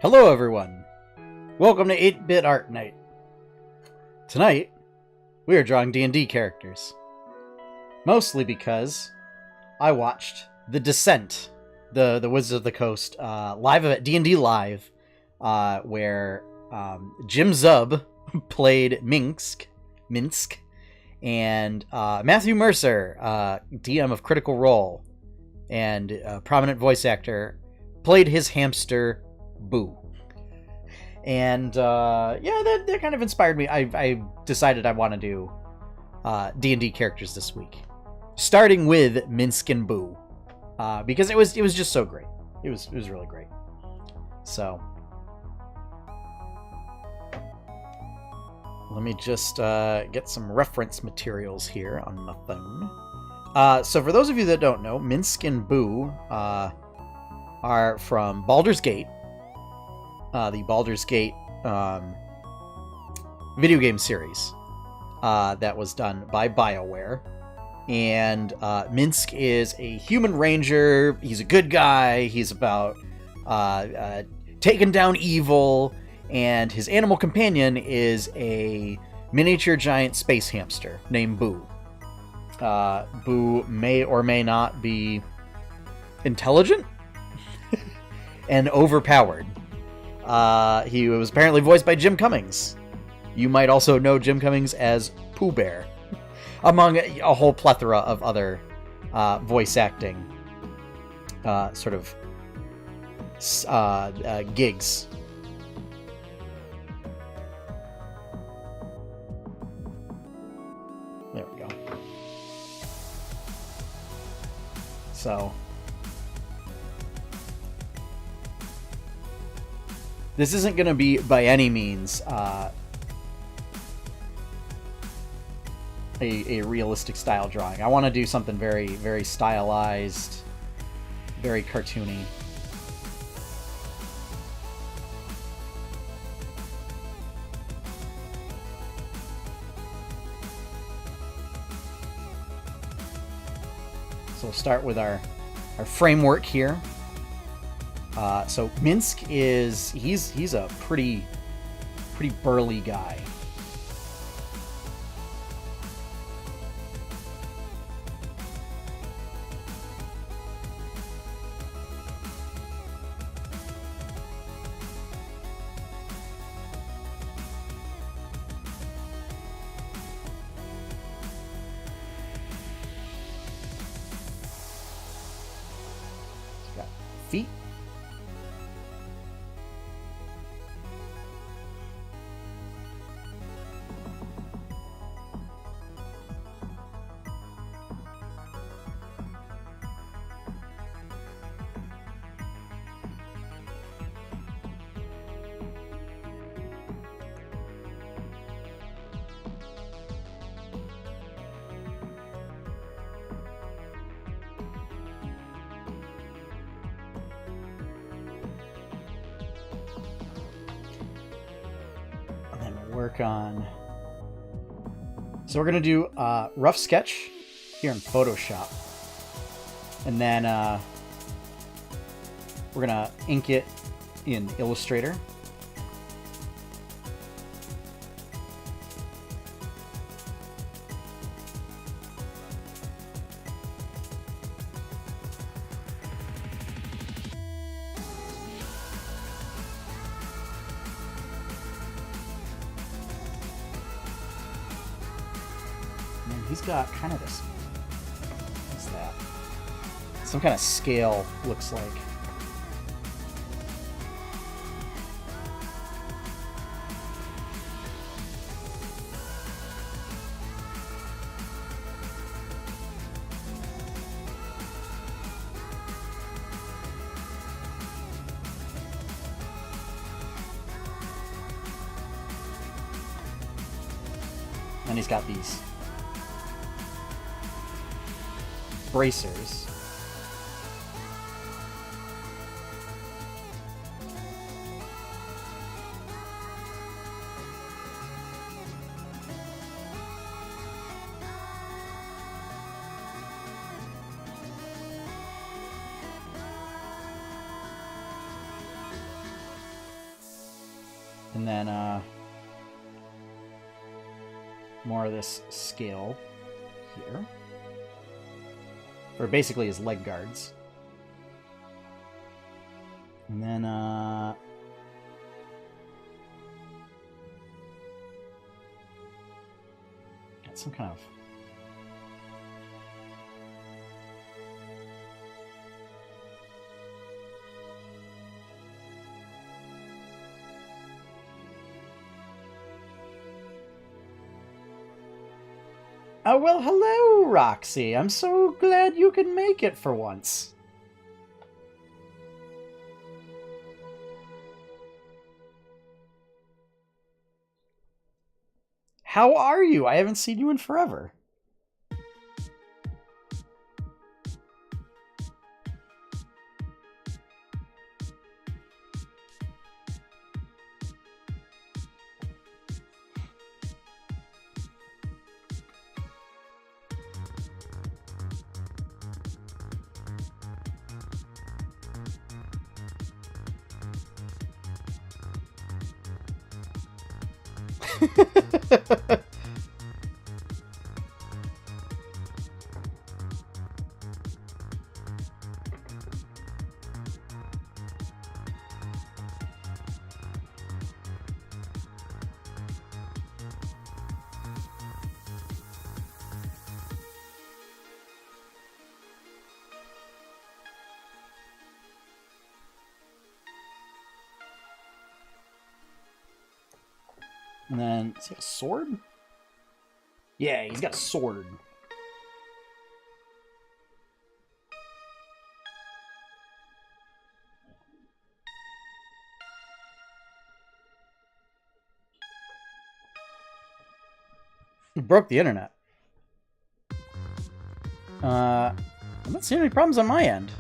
Hello everyone! Welcome to 8-Bit Art Night. Tonight, we are drawing D&D characters. Mostly because I watched The Descent, the Wizards of the Coast live at D&D Live, where Jim Zub played Minsc, and Matthew Mercer, DM of Critical Role, and a prominent voice actor, played his hamster Boo. And yeah, that kind of inspired me. I decided I want to do D&D characters this week, starting with Minsc and Boo, because it was just so great. It was really great. So let me just get some reference materials here on my phone. So for those of you that don't know, Minsc and Boo are from Baldur's Gate. The Baldur's Gate video game series that was done by BioWare. And Minsc is a human ranger. He's a good guy. He's about taking down evil. And his animal companion is a miniature giant space hamster named Boo. Boo may or may not be intelligent and overpowered. He was apparently voiced by Jim Cummings. You might also know Jim Cummings as Pooh Bear, among a whole plethora of other voice acting sort of gigs. There we go. So this isn't going to be, by any means, a realistic style drawing. I want to do something very, very stylized, very cartoony. So we'll start with our framework here. So Minsc he's a pretty burly guy. He's got feet. Work on. So we're gonna do a rough sketch here in Photoshop, and then we're gonna ink it in Illustrator. He's got kind of this, what's that? Some kind of scale, looks like. And he's got these bracers. And then more of this scale here. Or basically his leg guards. And then got some kind of Oh, well, hello, Roxy. I'm so glad you can make it for once. How are you? I haven't seen you in forever. And then, is he have a sword? Yeah, he's got a sword. He broke the internet. I'm not seeing any problems on my end.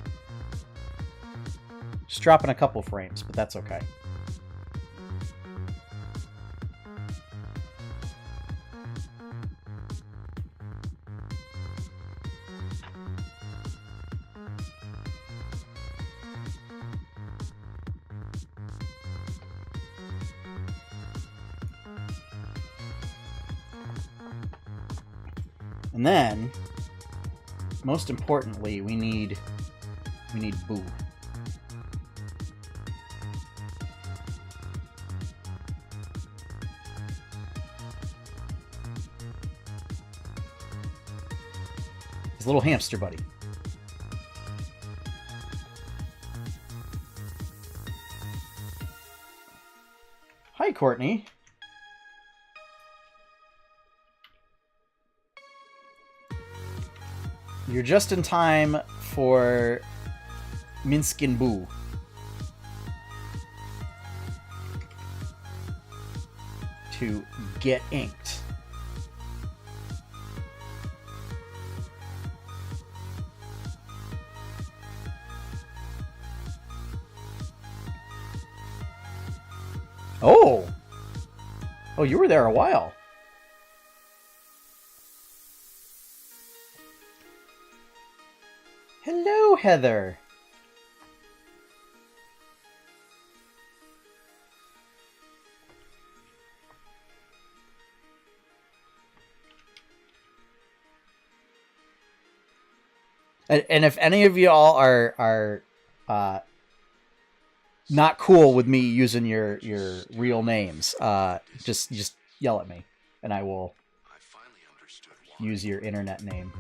Just dropping a couple frames, but that's okay. And then, most importantly, we need Boo. His little hamster buddy. Hi, Courtney. You're just in time for Minsc and Boo. To get inked. Oh! Oh, you were there a while. Hello, Heather. And if any of y'all are not cool with me using your real names, just yell at me, and I will use your internet name.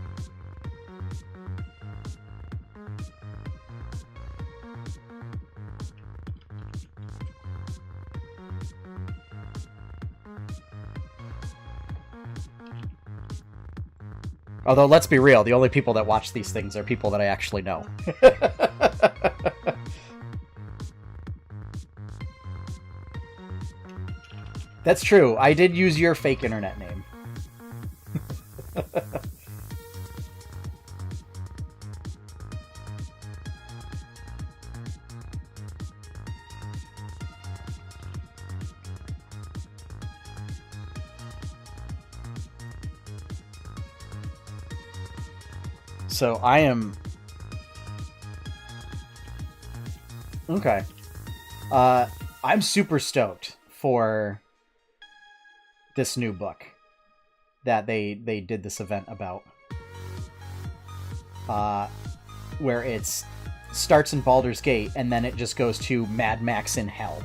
Although, let's be real, the only people that watch these things are people that I actually know. That's true. I did use your fake internet name. So I am... Okay. I'm super stoked for this new book that they did this event about, where it starts in Baldur's Gate and then it just goes to Mad Max in Hell.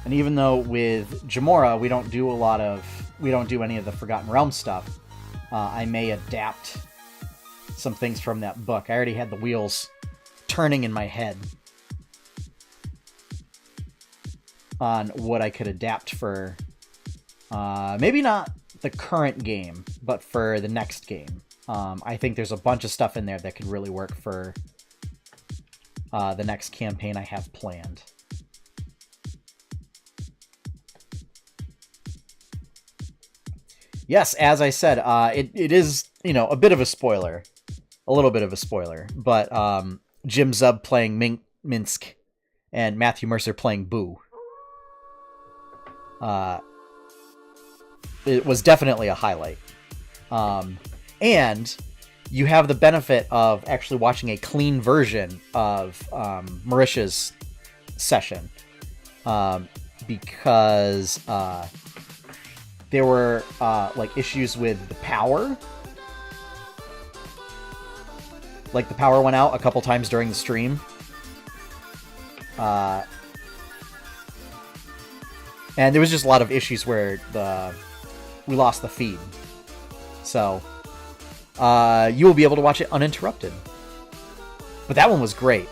And even though with Jamora we don't do any of the Forgotten Realms stuff, I may adapt some things from that book. I already had the wheels turning in my head on what I could adapt for, maybe not the current game, but for the next game. I think there's a bunch of stuff in there that could really work for the next campaign I have planned. Yes, as I said, it is, a bit of a spoiler. A little bit of a spoiler. But Jim Zub playing Minsc and Matthew Mercer playing Boo. It was definitely a highlight. And you have the benefit of actually watching a clean version of Marisha's session. Because there were issues with the power. Like, the power went out a couple times during the stream. And there was just a lot of issues where we lost the feed. So you will be able to watch it uninterrupted. But that one was great.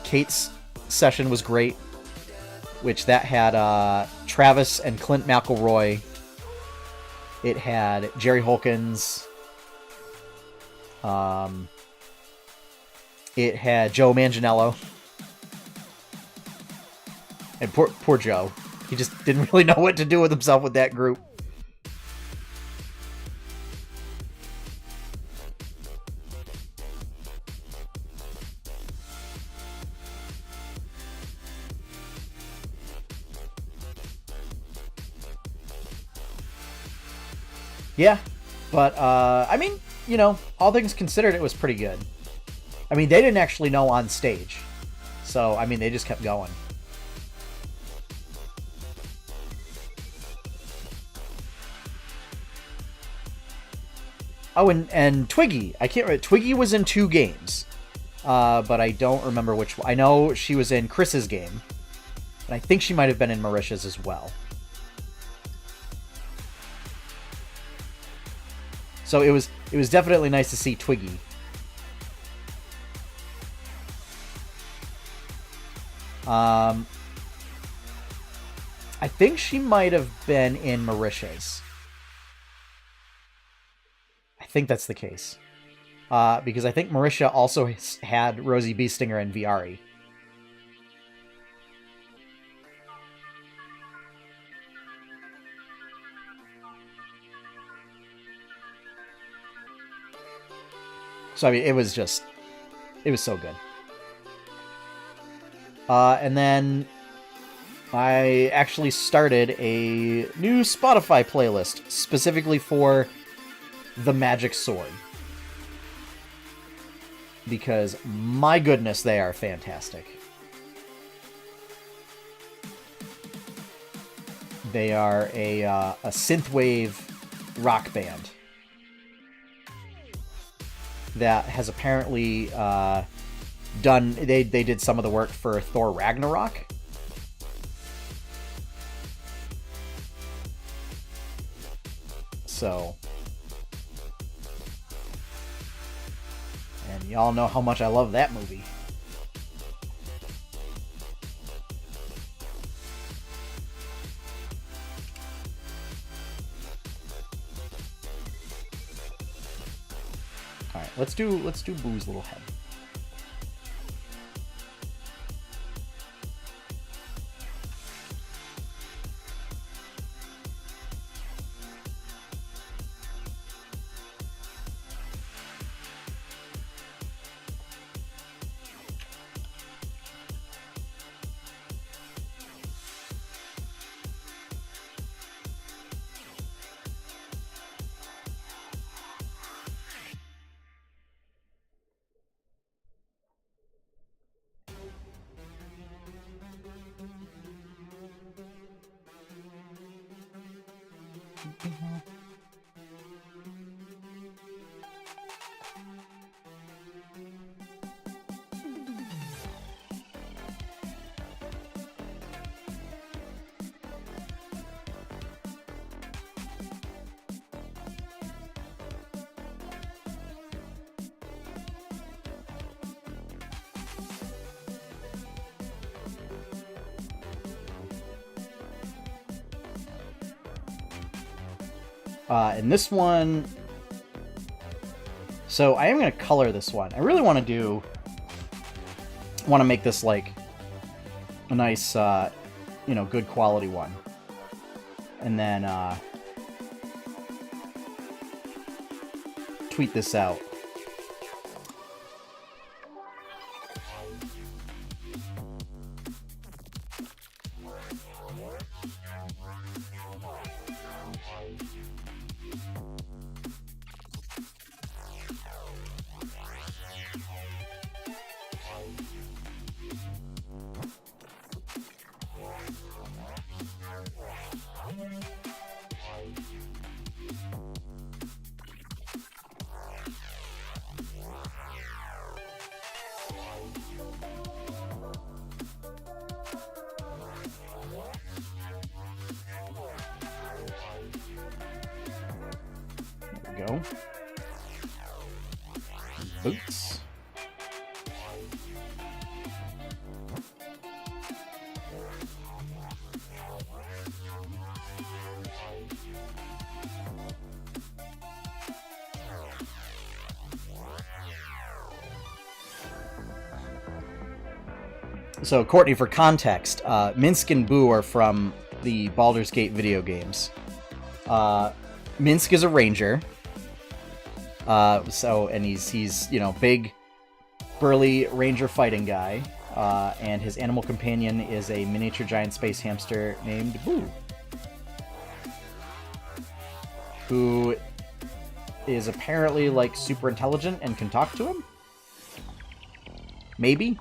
Kate's session was great, which that had Travis and Clint McElroy. It had Jerry Holkins. It had Joe Manganiello. And poor Joe. He just didn't really know what to do with himself with that group. Yeah, but, I mean, all things considered, it was pretty good. I mean, they didn't actually know on stage. So, I mean, they just kept going. Oh, and Twiggy. I can't remember. Twiggy was in 2 games. But I don't remember which one. I know she was in Chris's game. And I think she might have been in Marisha's as well. So it was definitely nice to see Twiggy. I think she might have been in Marisha's. I think that's the case. Because I think Marisha also had Rosie Beestinger and Viari. So, I mean, it was so good. And then I actually started a new Spotify playlist specifically for The Magic Sword. Because, my goodness, they are fantastic. They are a synthwave rock band that has apparently done... They did some of the work for Thor Ragnarok. So... And y'all know how much I love that movie. Alright, let's do Boo's little head. And this one... So I am going to color this one. I really want to make this like a nice, good quality one. And then tweet this out. Go. Boots. So, Courtney, for context, Minsc and Boo are from the Baldur's Gate video games. Minsc is a ranger. And he's big, burly ranger fighting guy, and his animal companion is a miniature giant space hamster named Boo, who is apparently like super intelligent and can talk to him. Maybe.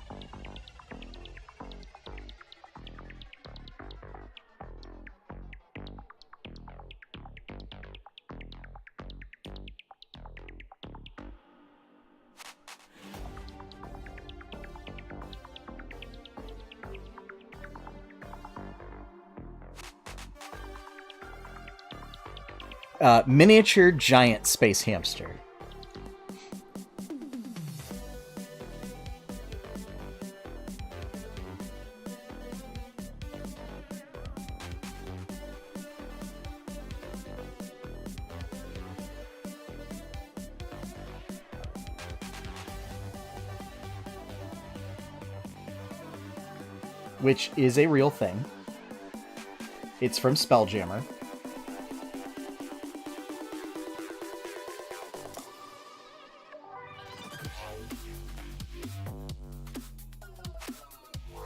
Miniature giant space hamster. Which is a real thing. It's from Spelljammer.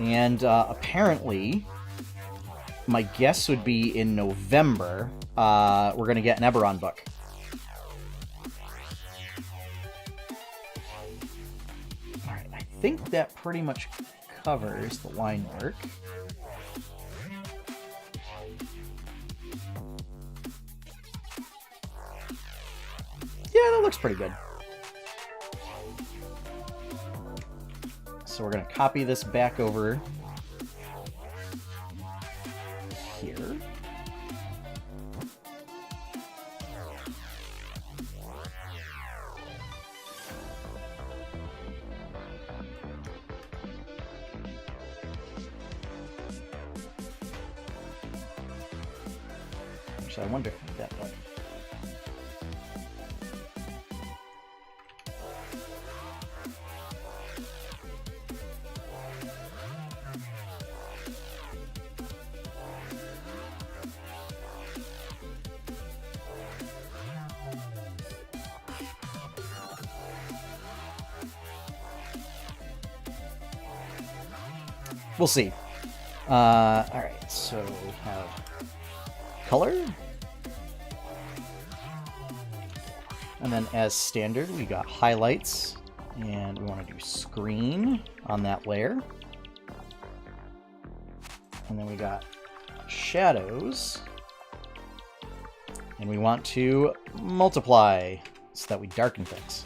And apparently, my guess would be in November, we're going to get an Eberron book. Alright, I think that pretty much covers the line work. Yeah, that looks pretty good. So we're going to copy this back over here. Actually, I wonder if that button. We'll see. Alright, so we have color. And then as standard, we got highlights. And we want to do screen on that layer. And then we got shadows. And we want to multiply so that we darken things.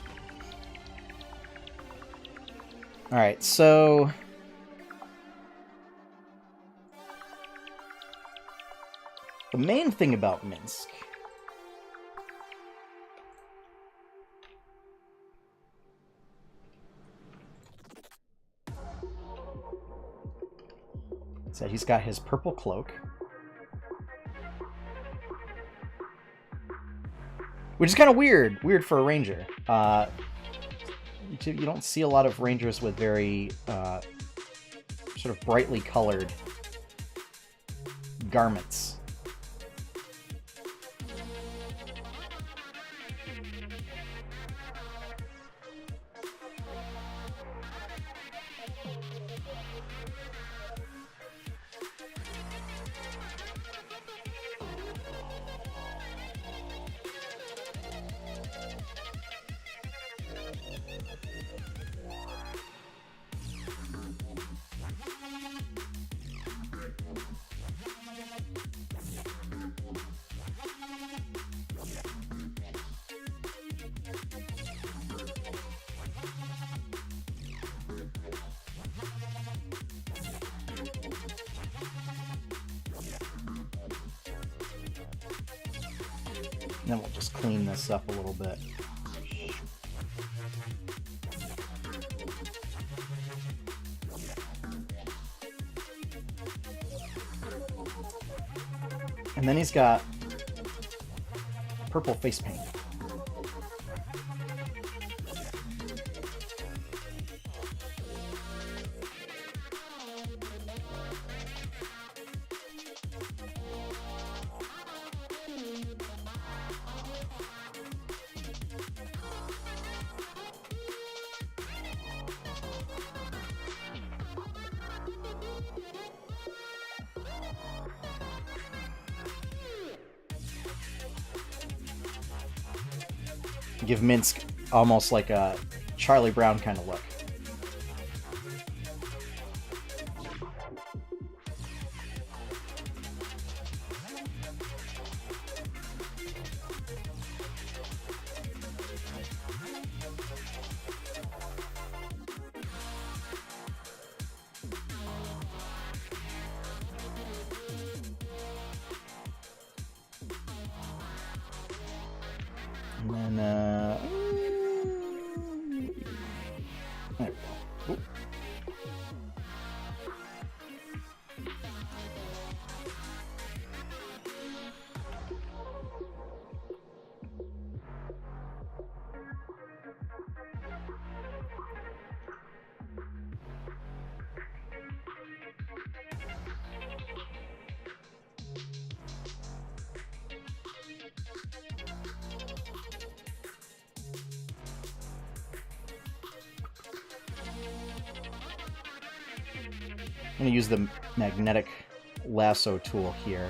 Alright, so... the main thing about Minsc is that he's got his purple cloak, which is kind of weird for a ranger. You don't see a lot of rangers with very sort of brightly colored garments. And then we'll just clean this up a little bit. And then he's got purple face paint. Give Minsc almost like a Charlie Brown kind of look. And then, there we go. Ooh. I'm going to use the magnetic lasso tool here.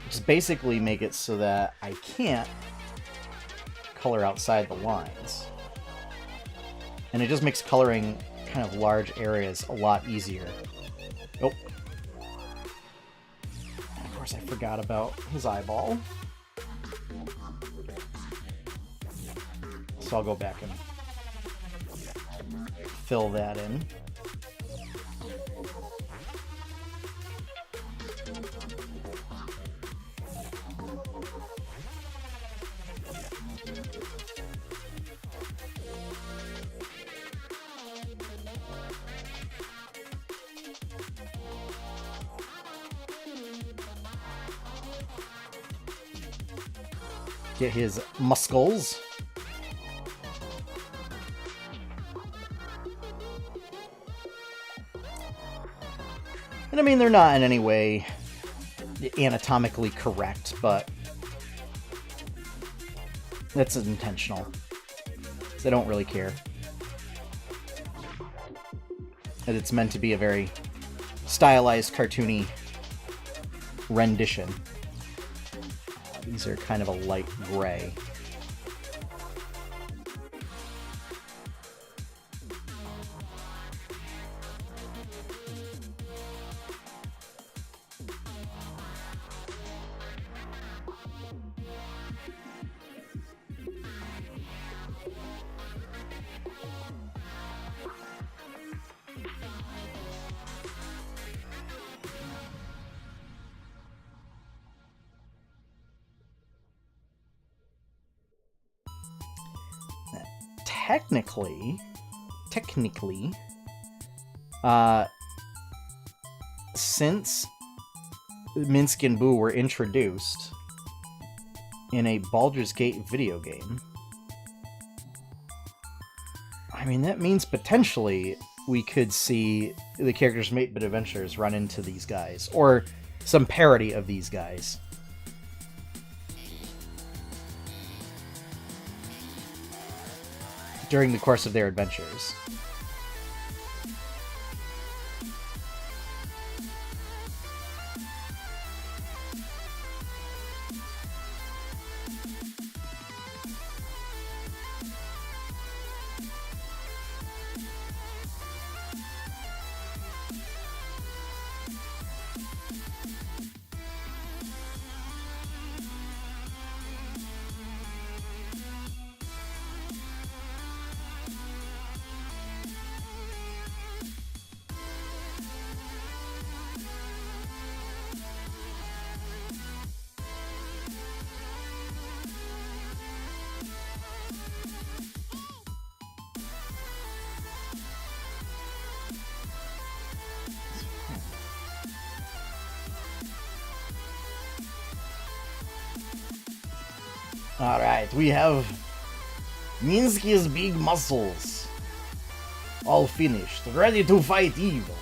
Just basically make it so that I can't color outside the lines. And it just makes coloring kind of large areas a lot easier. Oh. And of course I forgot about his eyeball. So I'll go back and fill that in. Get his muscles. And I mean, they're not in any way anatomically correct, but that's intentional. They don't really care. And it's meant to be a very stylized, cartoony rendition. These are kind of a light gray. technically, since Minsc and Boo were introduced in a Baldur's Gate video game, I mean, that means potentially we could see the characters from 8-Bit Adventures run into these guys, or some parody of these guys. During the course of their adventures. Alright, we have Minsky's big muscles. All finished, ready to fight evil.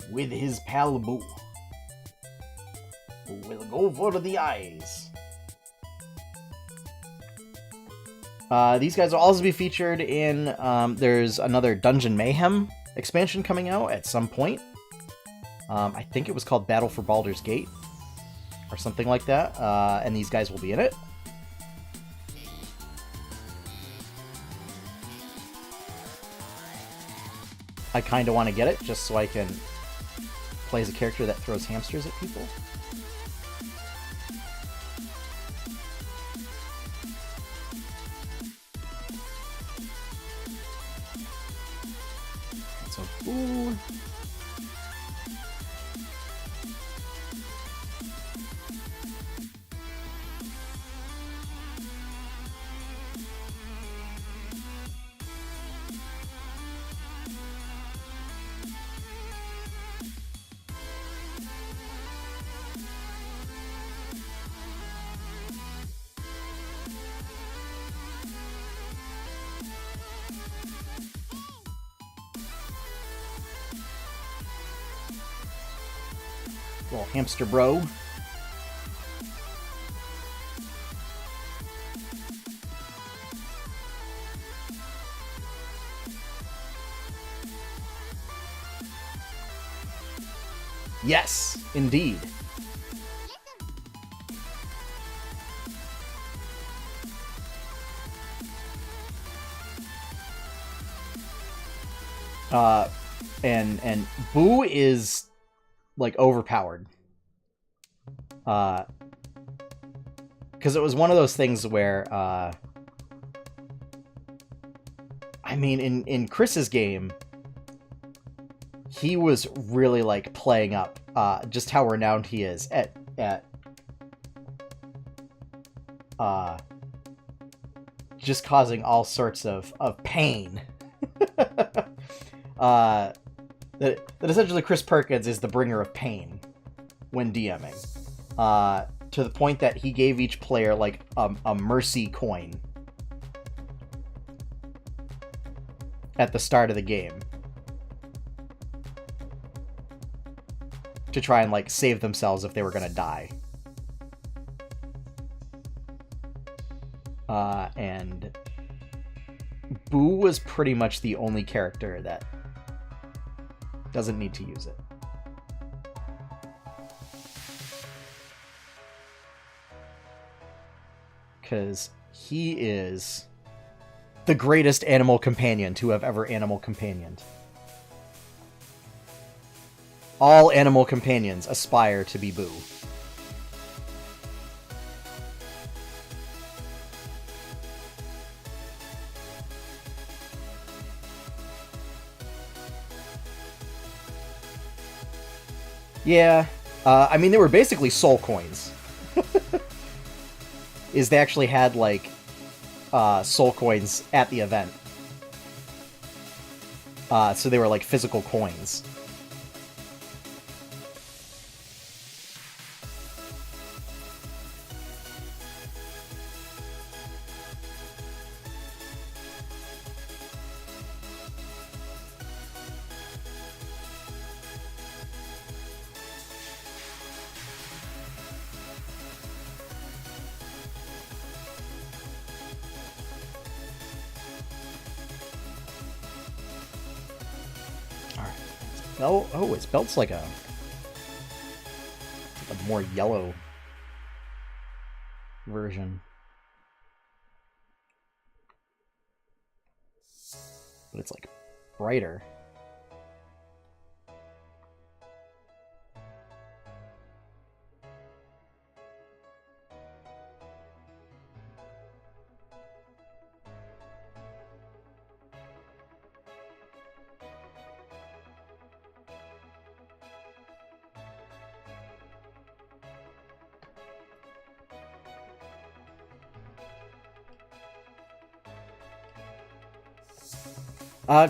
With his pal Boo, who will go for the eyes. These guys will also be featured in, there's another Dungeon Mayhem expansion coming out at some point. I think it was called Battle for Baldur's Gate, or something like that, and these guys will be in it. I kind of want to get it, just so I can play as a character that throws hamsters at people. So, ooh. Little hamster bro. Yes, indeed. And Boo is like overpowered. Because it was one of those things where I mean, in Chris's game, he was really like playing up just how renowned he is at just causing all sorts of pain. That essentially Chris Perkins is the bringer of pain when DMing. To the point that he gave each player like a mercy coin at the start of the game to try and like save themselves if they were gonna die. And Boo was pretty much the only character that doesn't need to use it. Because he is the greatest animal companion to have ever animal companioned. All animal companions aspire to be Boo. Yeah, I mean, they were basically soul coins. They actually had, like, soul coins at the event. So they were, like, physical coins. Oh, his belt's like a more yellow version. But it's like brighter.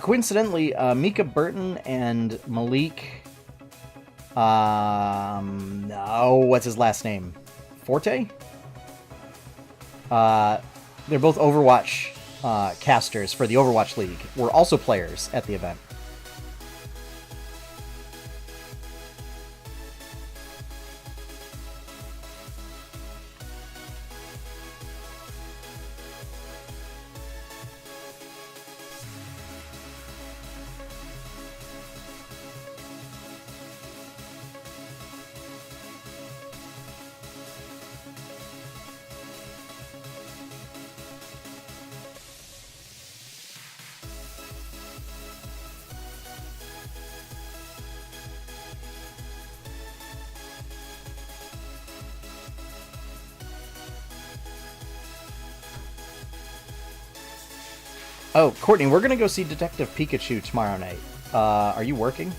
Coincidentally, Mika Burton and Malik... what's his last name? Forte? They're both Overwatch casters for the Overwatch League. Were also players at the event. Oh, Courtney, we're gonna go see Detective Pikachu tomorrow night. Are you working?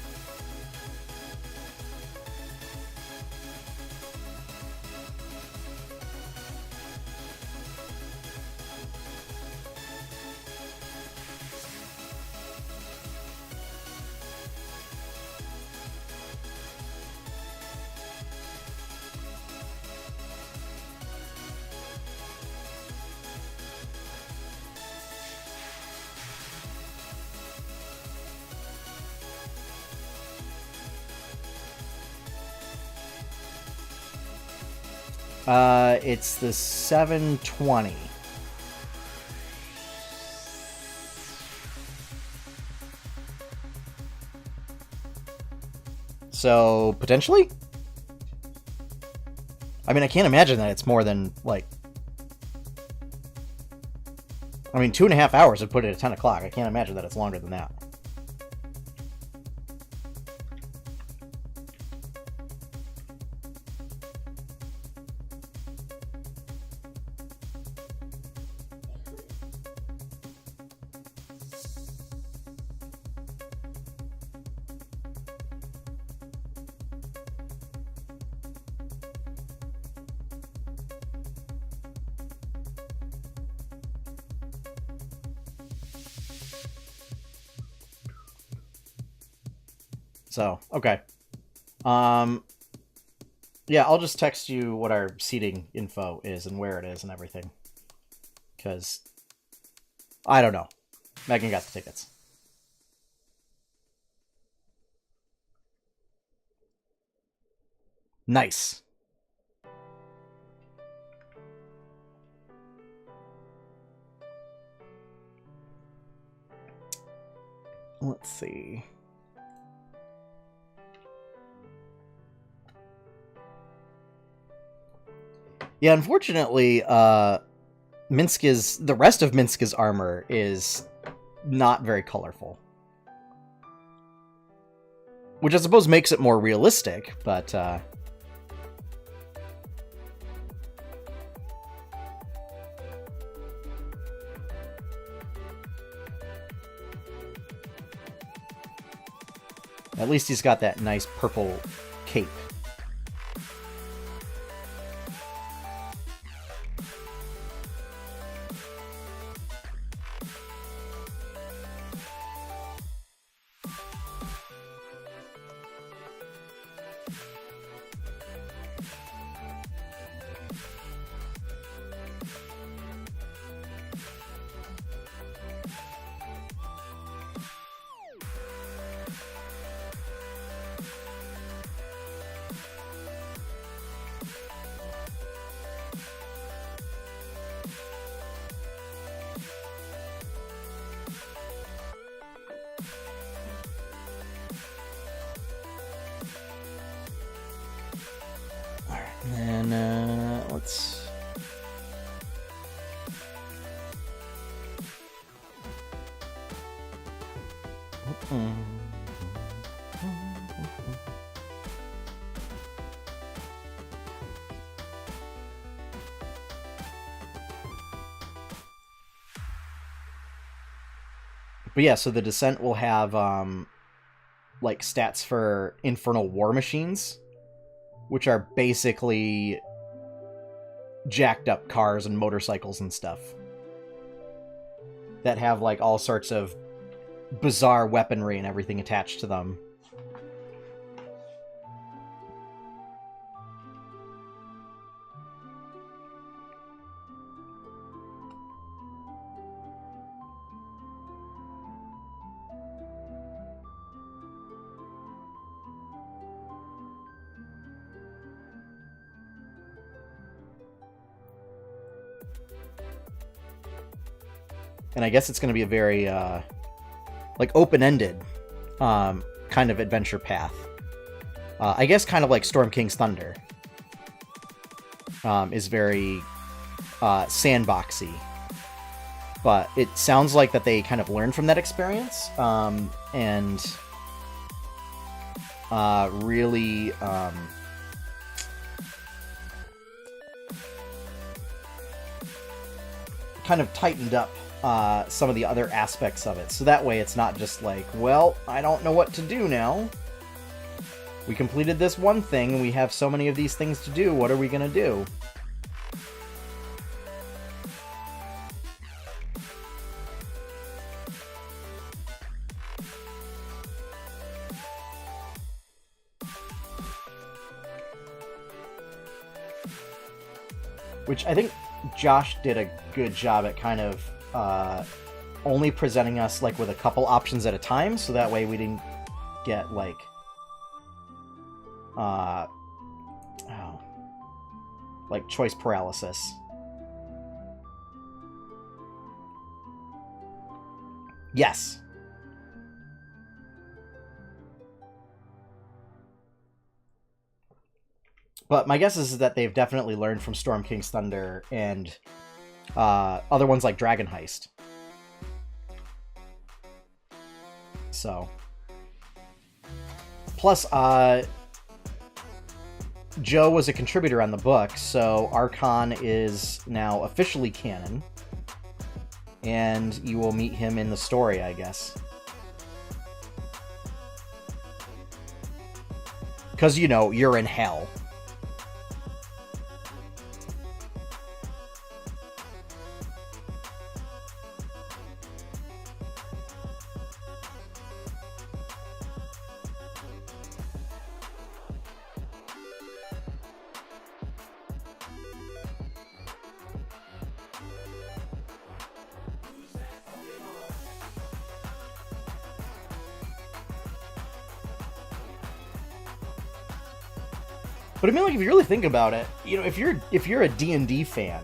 It's the 7:20. So, potentially? I mean, I can't imagine that it's more than, like... I mean, 2.5 hours would put it at 10 o'clock. I can't imagine that it's longer than that. So, okay. Yeah, I'll just text you what our seating info is and where it is and everything. Because, I don't know. Megan got the tickets. Nice. Let's see. Yeah, unfortunately, the rest of Minsc's armor is not very colorful. Which I suppose makes it more realistic, but... At least he's got that nice purple cape. But yeah, so the Descent will have like stats for infernal war machines, which are basically jacked up cars and motorcycles and stuff that have like all sorts of bizarre weaponry and everything attached to them. And I guess it's going to be a very like open-ended kind of adventure path. I guess kind of like Storm King's Thunder is very sandboxy. But it sounds like that they kind of learned from that experience and really kind of tightened up some of the other aspects of it. So that way it's not just like, well, I don't know what to do now. We completed this one thing, and we have so many of these things to do. What are we going to do? Which I think Josh did a good job at kind of only presenting us like with a couple options at a time, so that way we didn't get like like choice paralysis. Yes. But my guess is that they've definitely learned from Storm King's Thunder and other ones like Dragon Heist. So. Plus, Joe was a contributor on the book, so Archon is now officially canon. And you will meet him in the story, I guess. Because, you know, you're in hell. But I mean, like, if you really think about it, you know, if you're a D&D fan,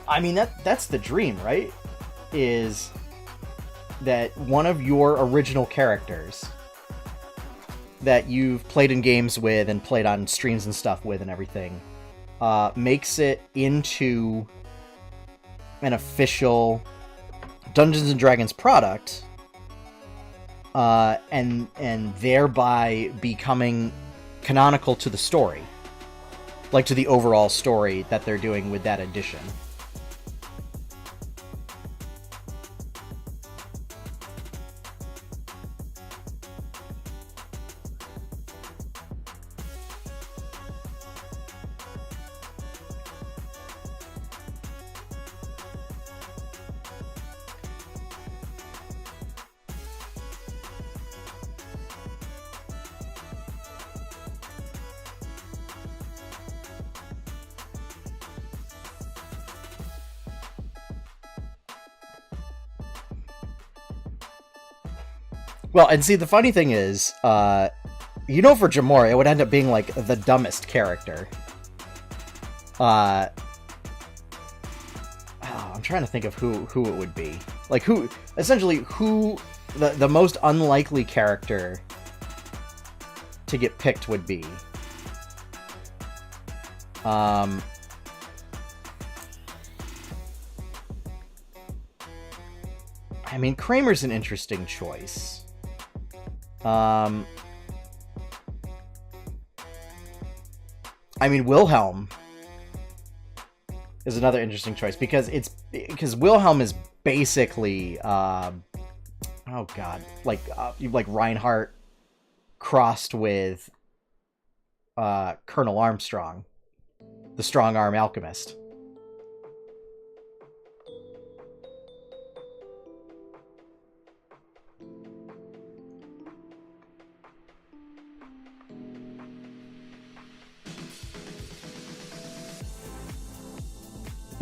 I mean, that's the dream, right? Is that one of your original characters that you've played in games with and played on streams and stuff with and everything makes it into an official Dungeons and Dragons product, and thereby becoming canonical to the story, like to the overall story that they're doing with that edition. Well, and see, the funny thing is, you know, for Jamor, it would end up being, like, the dumbest character. I'm trying to think of who it would be. Like, essentially, the most unlikely character to get picked would be. I I mean, Kramer's an interesting choice. I mean, Wilhelm is another interesting choice because Wilhelm is basically oh god, like Reinhardt crossed with Colonel Armstrong, the strong arm alchemist.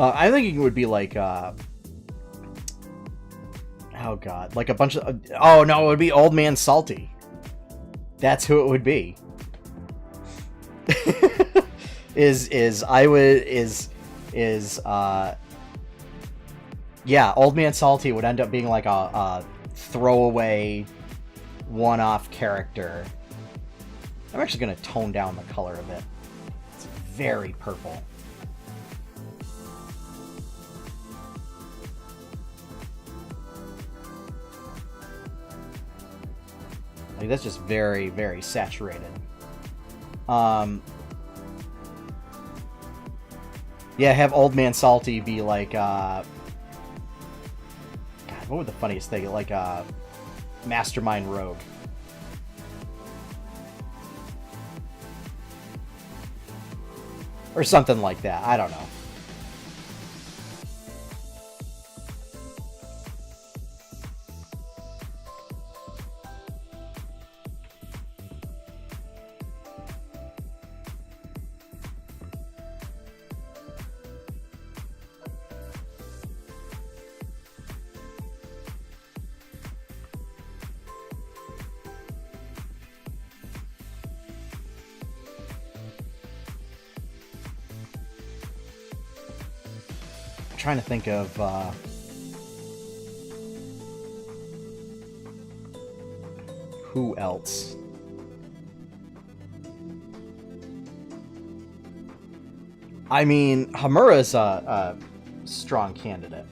I think it would be like, oh god, like a bunch of, oh no, it would be Old Man Salty. That's who it would be. Yeah, Old Man Salty would end up being like a throwaway, one-off character. I'm actually going to tone down the color of it. It's very purple. Like, that's just very, very saturated. Yeah, have Old Man Salty be like, God, what would the funniest thing? Like, Mastermind Rogue. Or something like that. I don't know. Trying to think of who else. I mean, Hamura's a strong candidate,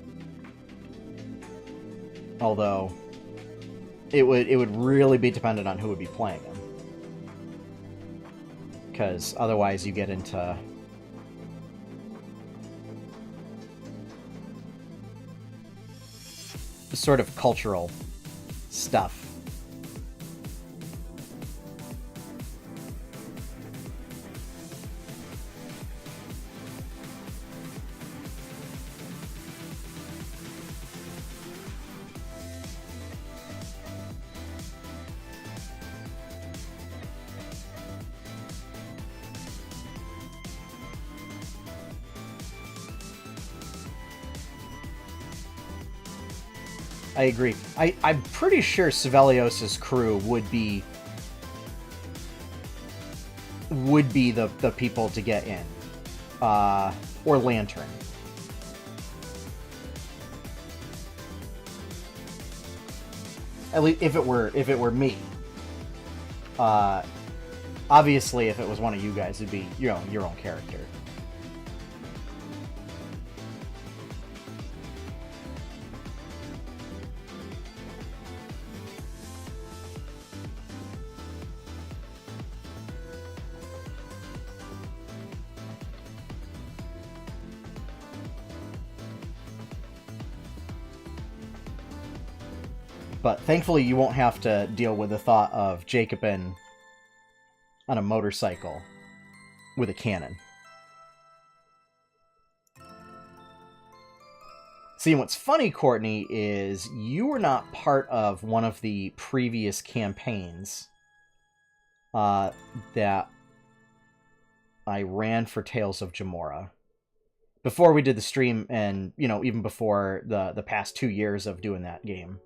although it would really be dependent on who would be playing him, because otherwise you get into sort of cultural stuff. I agree. I'm pretty sure Sevelios' crew would be the people to get in. Or Lantern. At least if it were me. Obviously if it was one of you guys, it'd be your own character. But thankfully you won't have to deal with the thought of Jacobin on a motorcycle with a cannon. See, what's funny, Courtney, is you were not part of one of the previous campaigns that I ran for Tales of Jamora. Before we did the stream, and, even before the past 2 years of doing that game.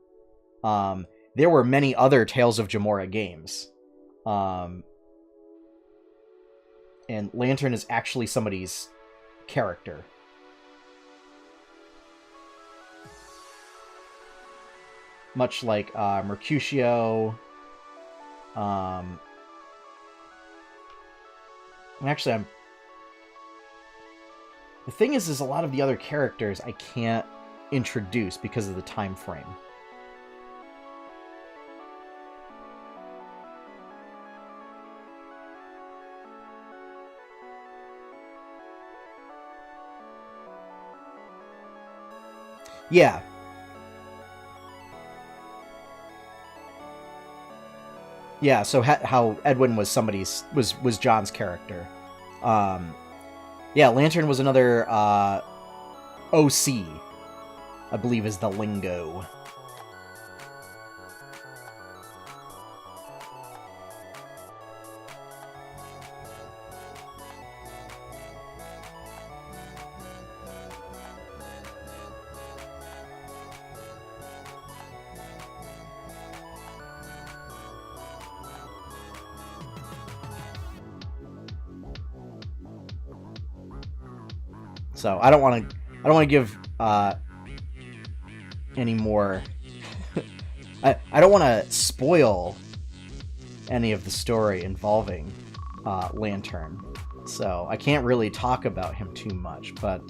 There were many other Tales of Jamora games. And Lantern is actually somebody's character. Much like Mercutio. And actually, the thing is a lot of the other characters I can't introduce because of the time frame. Yeah. Yeah, so how Edwin was was John's character. Yeah, Lantern was another OC, I believe is the lingo. So I don't want to give any more. I don't want to spoil any of the story involving Lantern, so I can't really talk about him too much. But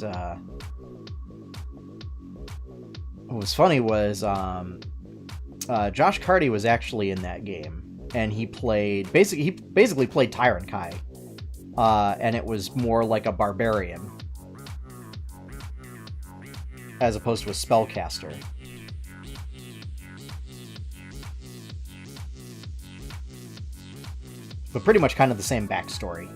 what was funny was Josh Carty was actually in that game, and he basically played Tyrant Kai, and it was more like a barbarian as opposed to a spellcaster. But pretty much kind of the same backstory.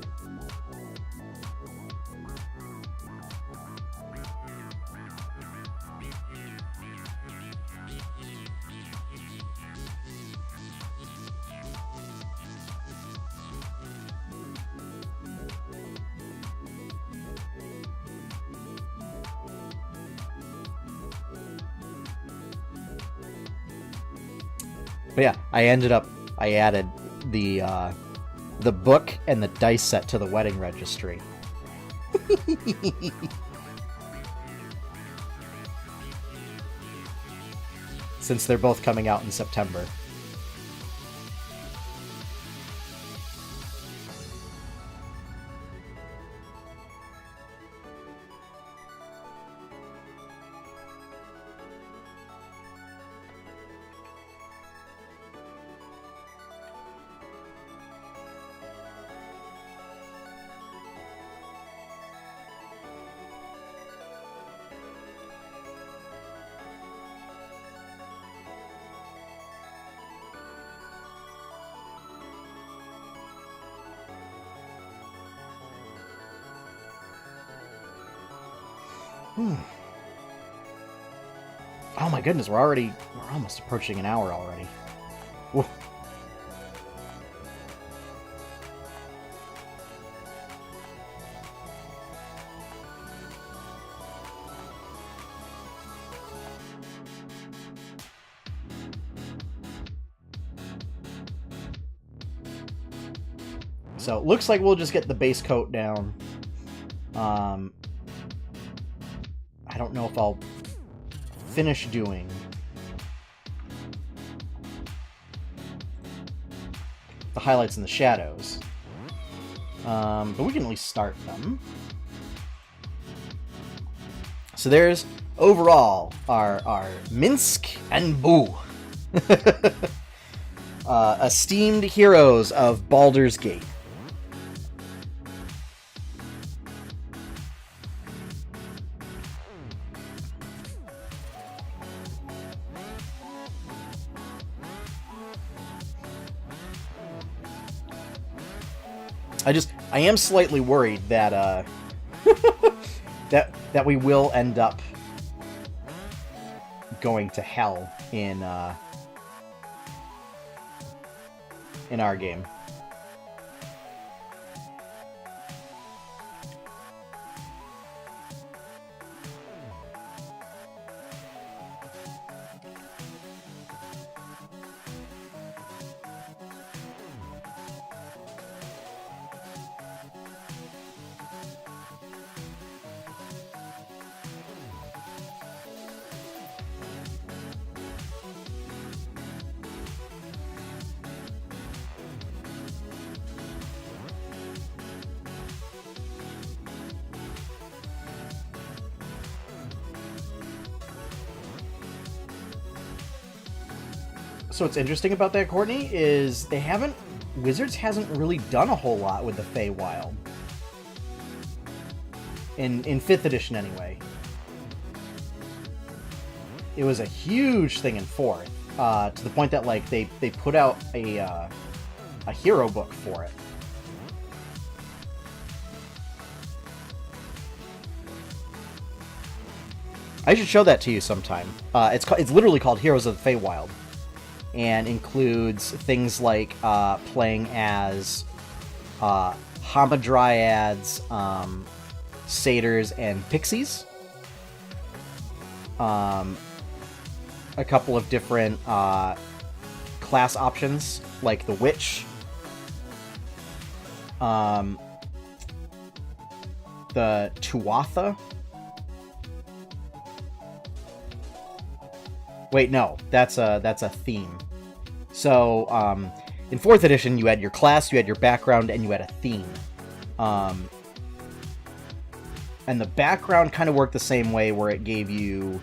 But yeah, I added the book and the dice set to the wedding registry. Since they're both coming out in September. Oh my goodness, we're almost approaching an hour already. Whoa. So it looks like we'll just get the base coat down. I don't know if I'll finish doing the highlights and the shadows. But we can at least start them. So there's overall our Minsc and Boo. Esteemed heroes of Baldur's Gate. I am slightly worried that that we will end up going to hell in our game. So what's interesting about that, Courtney, is Wizards hasn't really done a whole lot with the Feywild. In 5th edition, anyway. it was a huge thing in 4th, to the point that like they put out a hero book for it. I should show that to you sometime. It's literally called Heroes of the Feywild, and includes things like playing as Hamadryads, Satyrs, and Pixies. A couple of different class options, like the Witch, the Tuatha. Wait, no, that's a theme. So, in 4th edition, you had your class, you had your background, and you had a theme. And the background kind of worked the same way, where it gave you...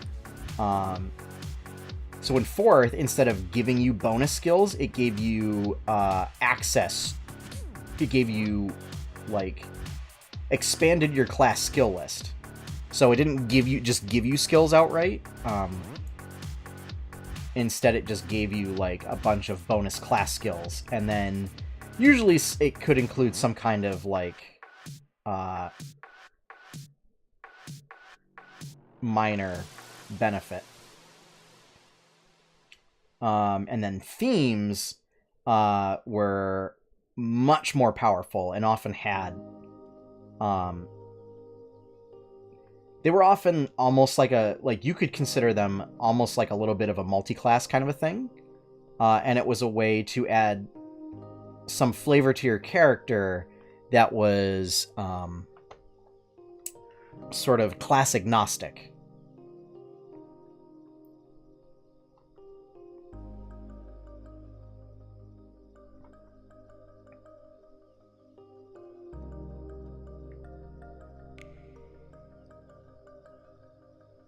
so in 4th, instead of giving you bonus skills, it gave you access. It gave you, like, expanded your class skill list. So it didn't just give you skills outright. Instead, it just gave you, like, a bunch of bonus class skills. And then, usually, it could include some kind of, like, minor benefit. And then themes were much more powerful and often had... they were often almost like you could consider them almost like a little bit of a multi-class kind of a thing. And it was a way to add some flavor to your character that was sort of class agnostic.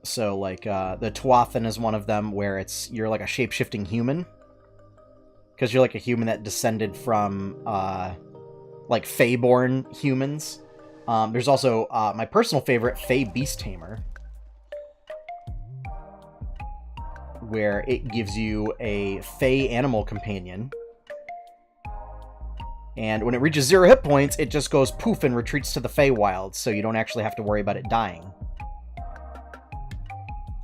So, like, the Tuathan is one of them, where you're like a shape-shifting human. Because you're like a human that descended from, like, Fey-born humans. There's also, my personal favorite, Fey Beast Tamer. Where it gives you a Fey animal companion. And when it reaches 0 hit points, it just goes poof and retreats to the Feywild, so you don't actually have to worry about it dying.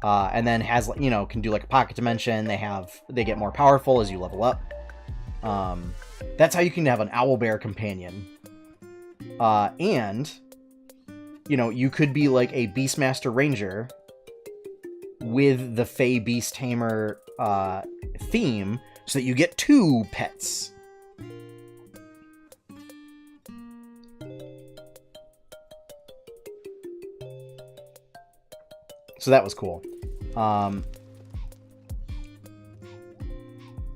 And then has, can do like a pocket dimension. They get more powerful as you level up. That's how you can have an owlbear companion. And, you could be like a Beastmaster Ranger with the Fey Beast Tamer theme, so that you get 2 pets. So that was cool.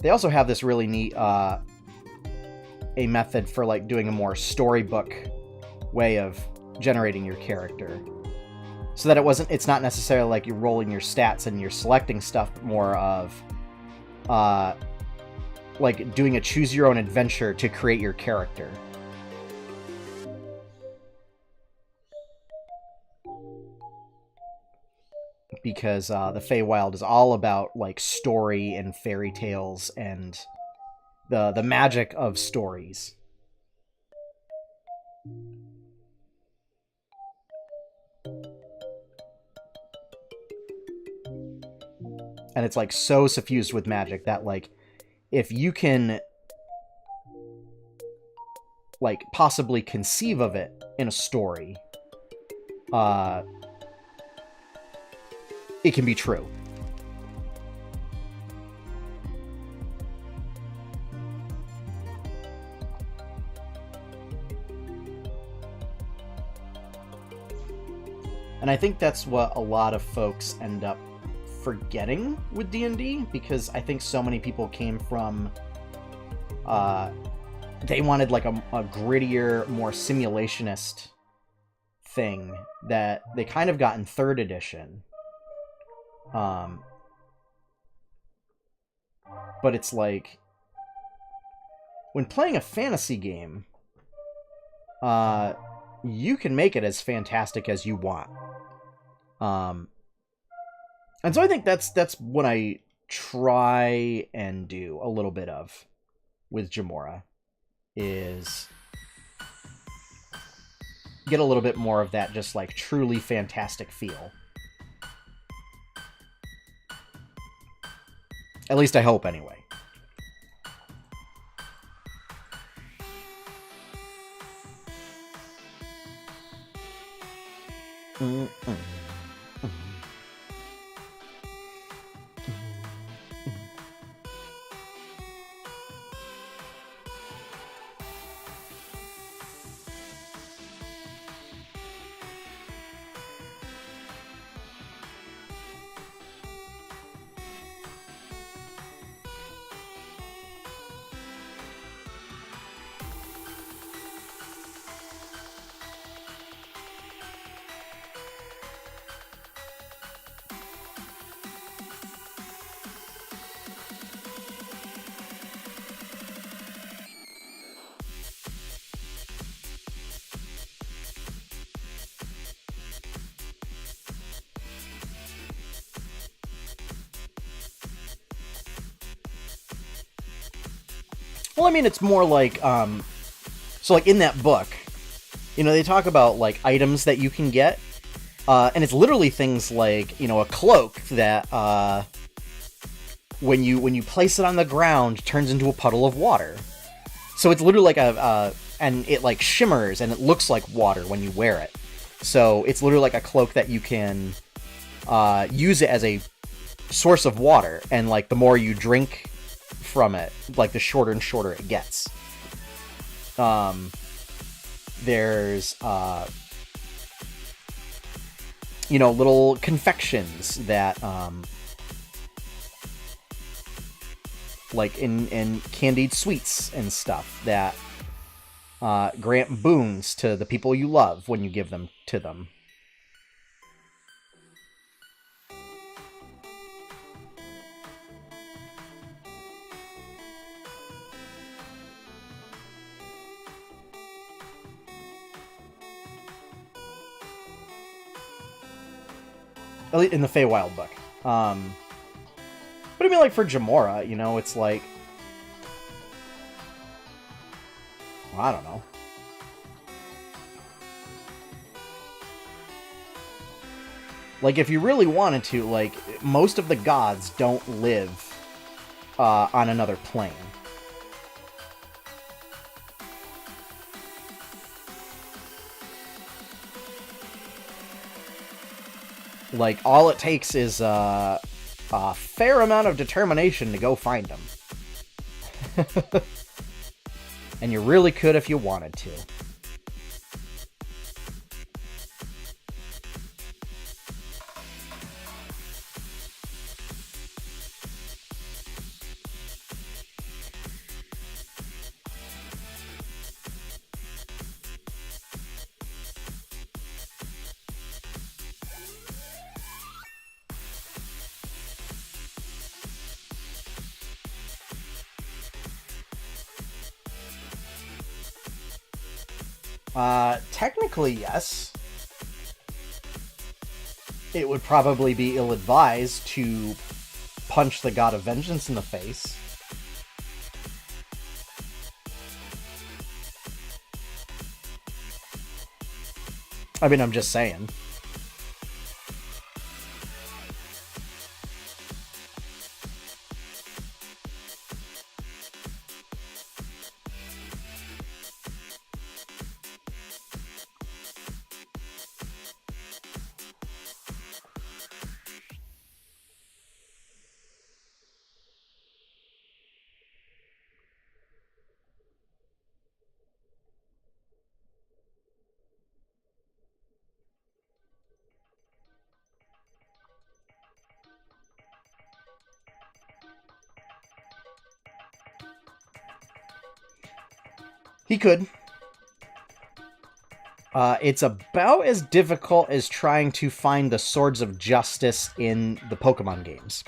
They also have this really neat a method for like doing a more storybook way of generating your character, so that it's not necessarily like you're rolling your stats and you're selecting stuff, but more of like doing a choose your own adventure to create your character. Because the Feywild is all about like story and fairy tales and the magic of stories. And it's like so suffused with magic that like if you can like possibly conceive of it in a story, it can be true. And I think that's what a lot of folks end up forgetting with D&D, because I think so many people came from... they wanted like a grittier, more simulationist thing that they kind of got in 3rd edition. But it's like, when playing a fantasy game, you can make it as fantastic as you want. And so I think that's what I try and do a little bit of with Jamora, is get a little bit more of that just like truly fantastic feel. At least I hope, anyway. Well, I mean, it's more like, so like in that book, you know, they talk about like items that you can get, and it's literally things like, you know, a cloak that, when you place it on the ground, turns into a puddle of water. So it's literally like and it like shimmers and it looks like water when you wear it. So it's literally like a cloak that you can, use it as a source of water, and like the more you drink from it, like the shorter and shorter it gets. There's you know, little confections that like in candied sweets and stuff that grant boons to the people you love when you give them to them. In the Feywild book. But I mean, like, for Jamora, you know, it's like, well, I don't know. Like, if you really wanted to, like, most of the gods don't live on another plane. Like, all it takes is a fair amount of determination to go find them. And you really could if you wanted to. Technically, yes. It would probably be ill-advised to punch the God of Vengeance in the face. I mean, I'm just saying. He could. It's about as difficult as trying to find the Swords of Justice in the Pokemon games.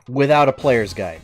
Without a player's guide.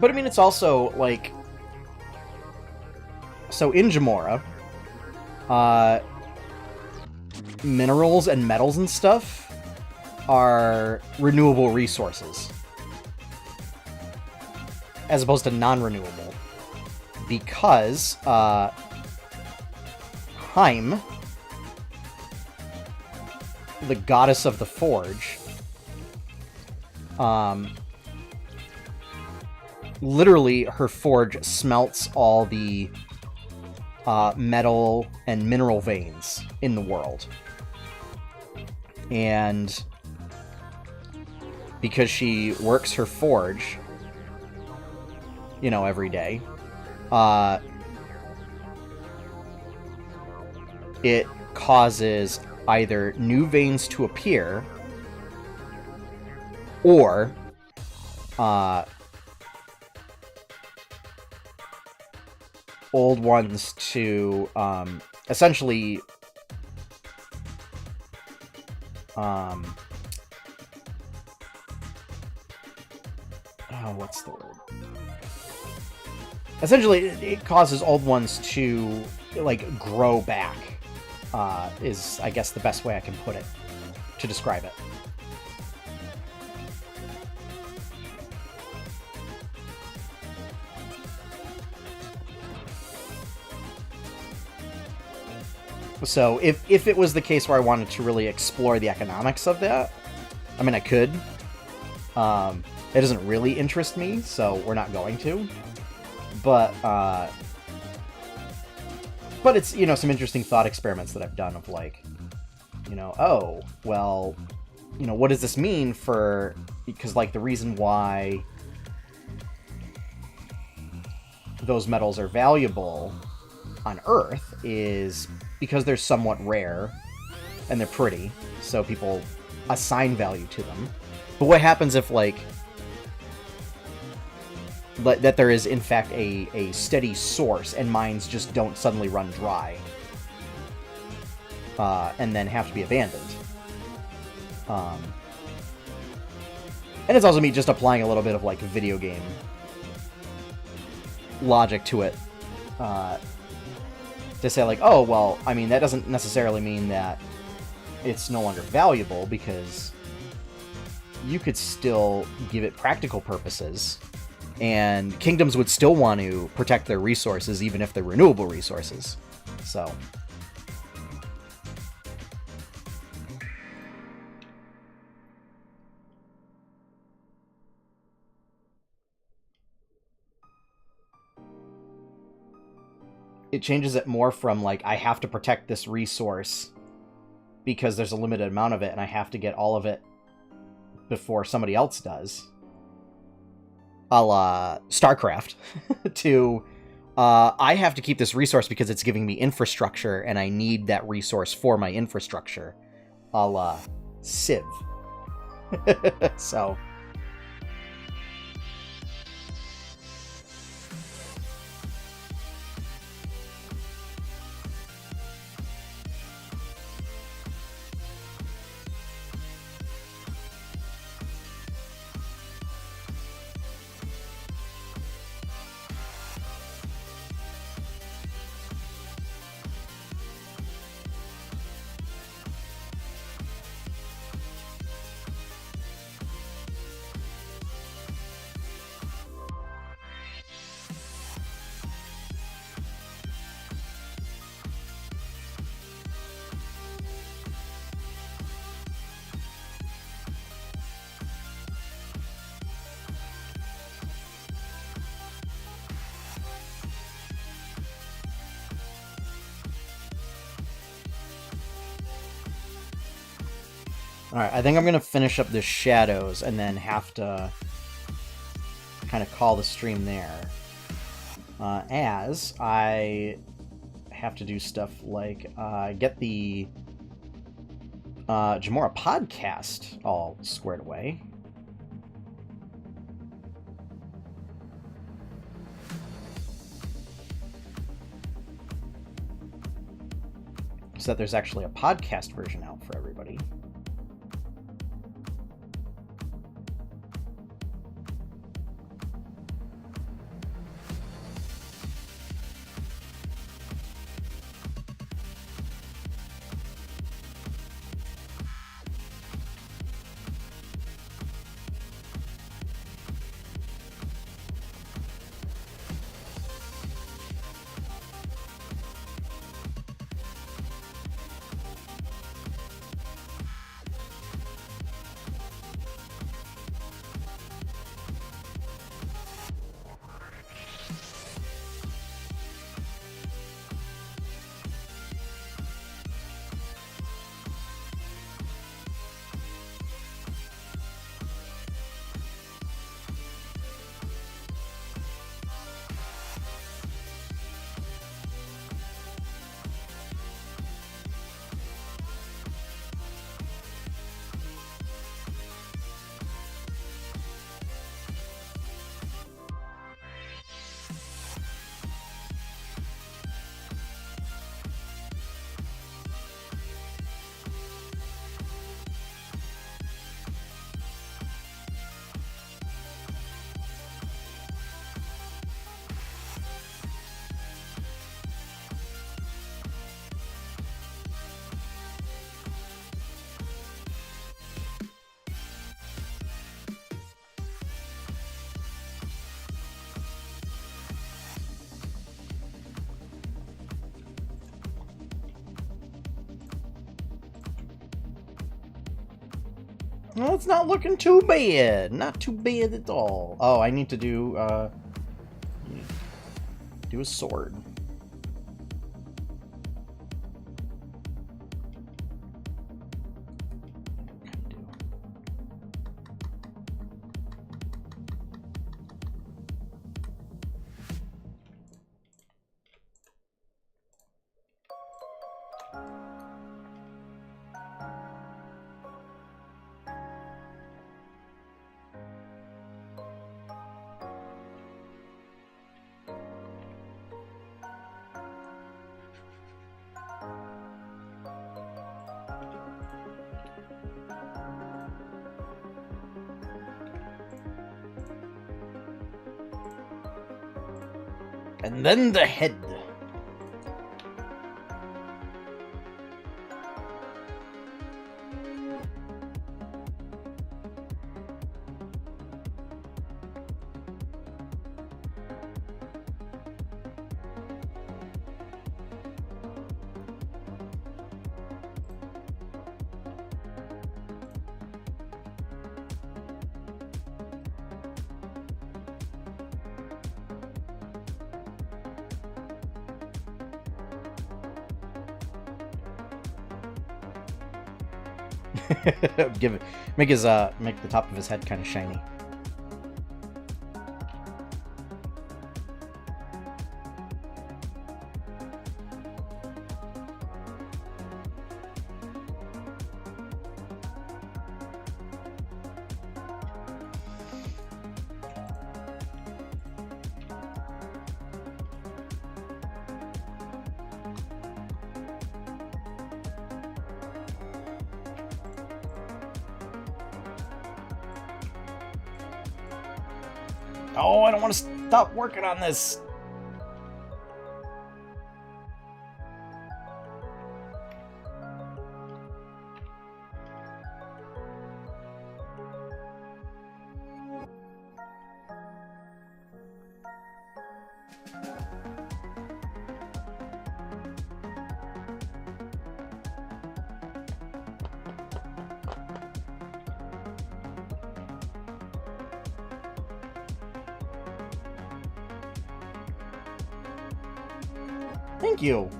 But I mean, it's also like, so in Jamora, minerals and metals and stuff are renewable resources, as opposed to non-renewable, because Heim, the goddess of the forge, literally her forge smelts all the metal and mineral veins in the world. And because she works her forge, you know, every day, it causes either new veins to appear or old ones to essentially what's the word? Essentially, it causes old ones to, like, grow back, is, I guess, the best way I can put it, to describe it. So, if it was the case where I wanted to really explore the economics of that, I mean, I could. It doesn't really interest me, so we're not going to. But it's, you know, some interesting thought experiments that I've done of, like, you know, oh, well, you know, what does this mean for, because, like, the reason why those metals are valuable on Earth is because they're somewhat rare and they're pretty, so people assign value to them. But what happens if, like, that there is, in fact, a steady source and mines just don't suddenly run dry and then have to be abandoned? And it's also me just applying a little bit of, like, video game logic to it, to say, like, oh, well, I mean, that doesn't necessarily mean that it's no longer valuable, because you could still give it practical purposes, and kingdoms would still want to protect their resources, even if they're renewable resources. So it changes it more from, like, I have to protect this resource because there's a limited amount of it and I have to get all of it before somebody else does, a la StarCraft, to I have to keep this resource because it's giving me infrastructure and I need that resource for my infrastructure, a la Civ. So alright, I think I'm going to finish up the shadows and then have to kind of call the stream there. As I have to do stuff like get the Jamora podcast all squared away. So that there's actually a podcast version out for everybody. Well, it's not looking too bad. Not too bad at all. Oh, I need to do a sword. And then the head. Make the top of his head kind of shiny. Oh, I don't want to stop working on this. Thank you.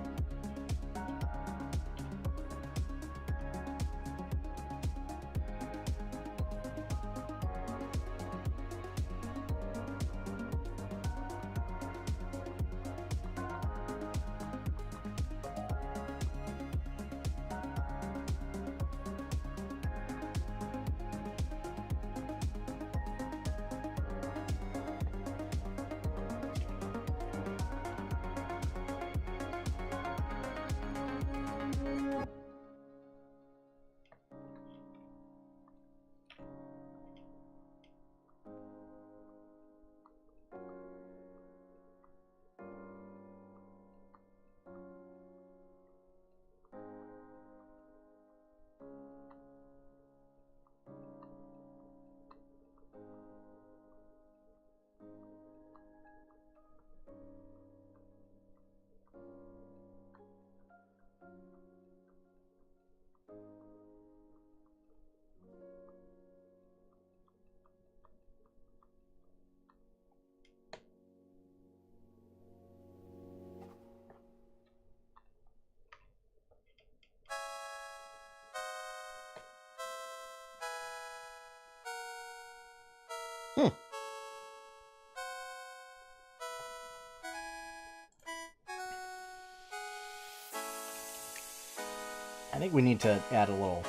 I think we need to add a little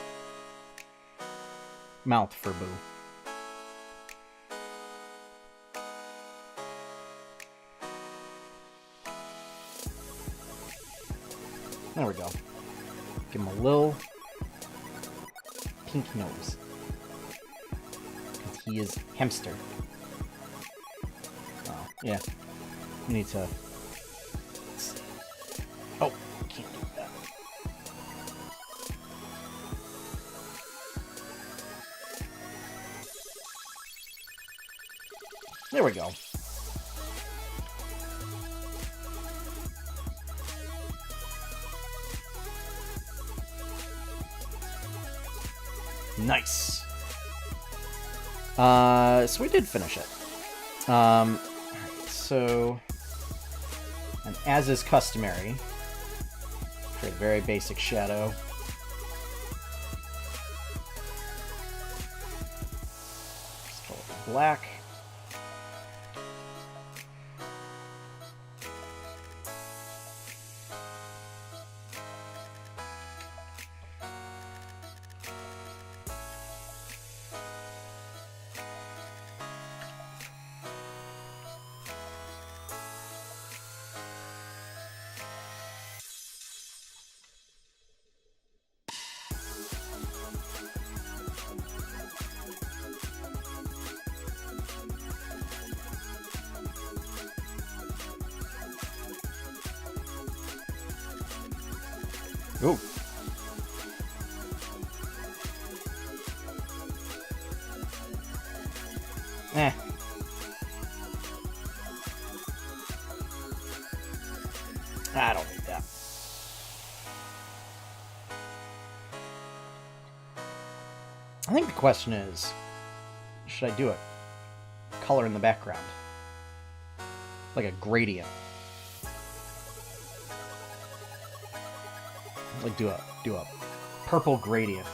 mouth for Boo. There we go. Give him a little pink nose. Because he is hamster. Oh, yeah. We need to... Oh, can't do that. There we go. Nice. So we did finish it. So, and as is customary, create a very basic shadow. Let's color it black. Ooh. Eh. I don't need that. I think the question is, should I do a color in the background? Like a gradient. Like do a purple gradient.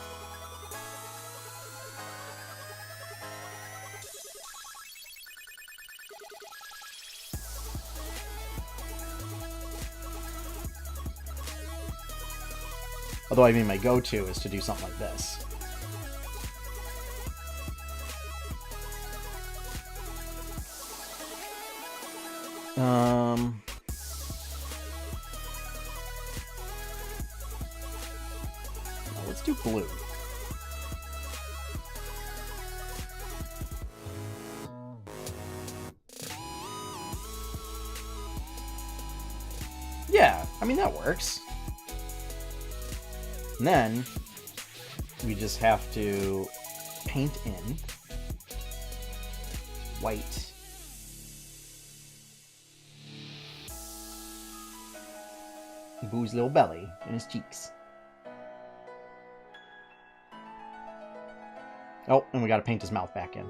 Although I mean my go-to is to do something like this. Let's do blue. Yeah, I mean that works. And then we just have to paint in white. Boo's little belly and his cheeks. Oh, and we gotta paint his mouth back in.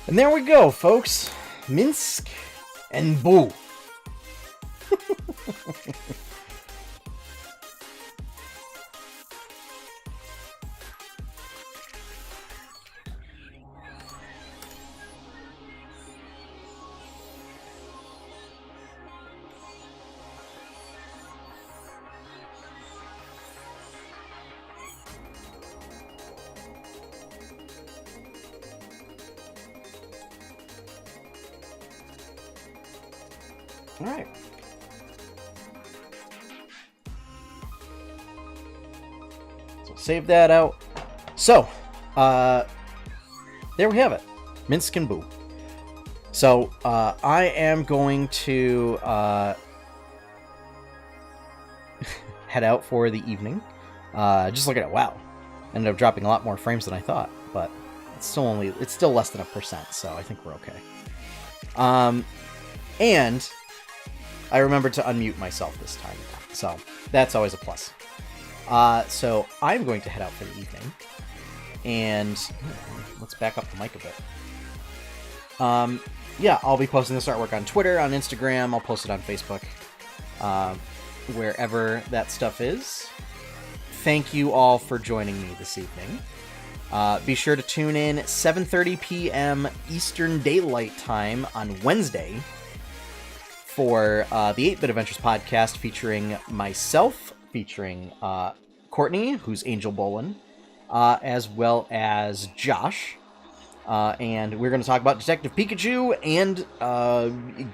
And there we go, folks. Minsc and Boo. All right. So save that out. So, there we have it. Minsc and Boo. So, I am going to head out for the evening. Just looking at WoW. Ended up dropping a lot more frames than I thought, but it's still less than 1%, so I think we're okay. And I remembered to unmute myself this time, so that's always a plus. So I'm going to head out for the evening, and let's back up the mic a bit. Yeah, I'll be posting this artwork on Twitter, on Instagram, I'll post it on Facebook, wherever that stuff is. Thank you all for joining me this evening. Be sure to tune in 7:30 p.m. Eastern Daylight Time on Wednesday for the 8-Bit Adventures podcast featuring myself, featuring Courtney, who's Angel Bolin, as well as Josh. And we're going to talk about Detective Pikachu and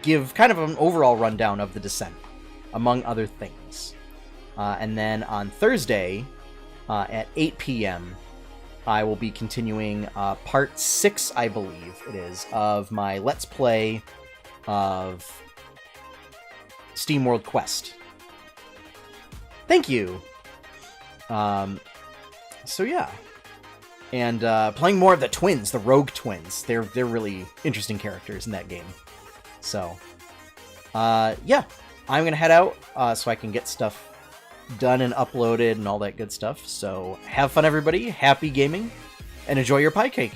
give kind of an overall rundown of the Descent, among other things. And then on Thursday at 8 p.m., I will be continuing part 6, I believe it is, of my Let's Play of SteamWorld Quest. Thank you! So yeah. And playing more of the twins, the Rogue Twins. They're really interesting characters in that game. So, yeah. I'm going to head out so I can get stuff done and uploaded and all that good stuff. So have fun, everybody. Happy gaming. And enjoy your pie cake.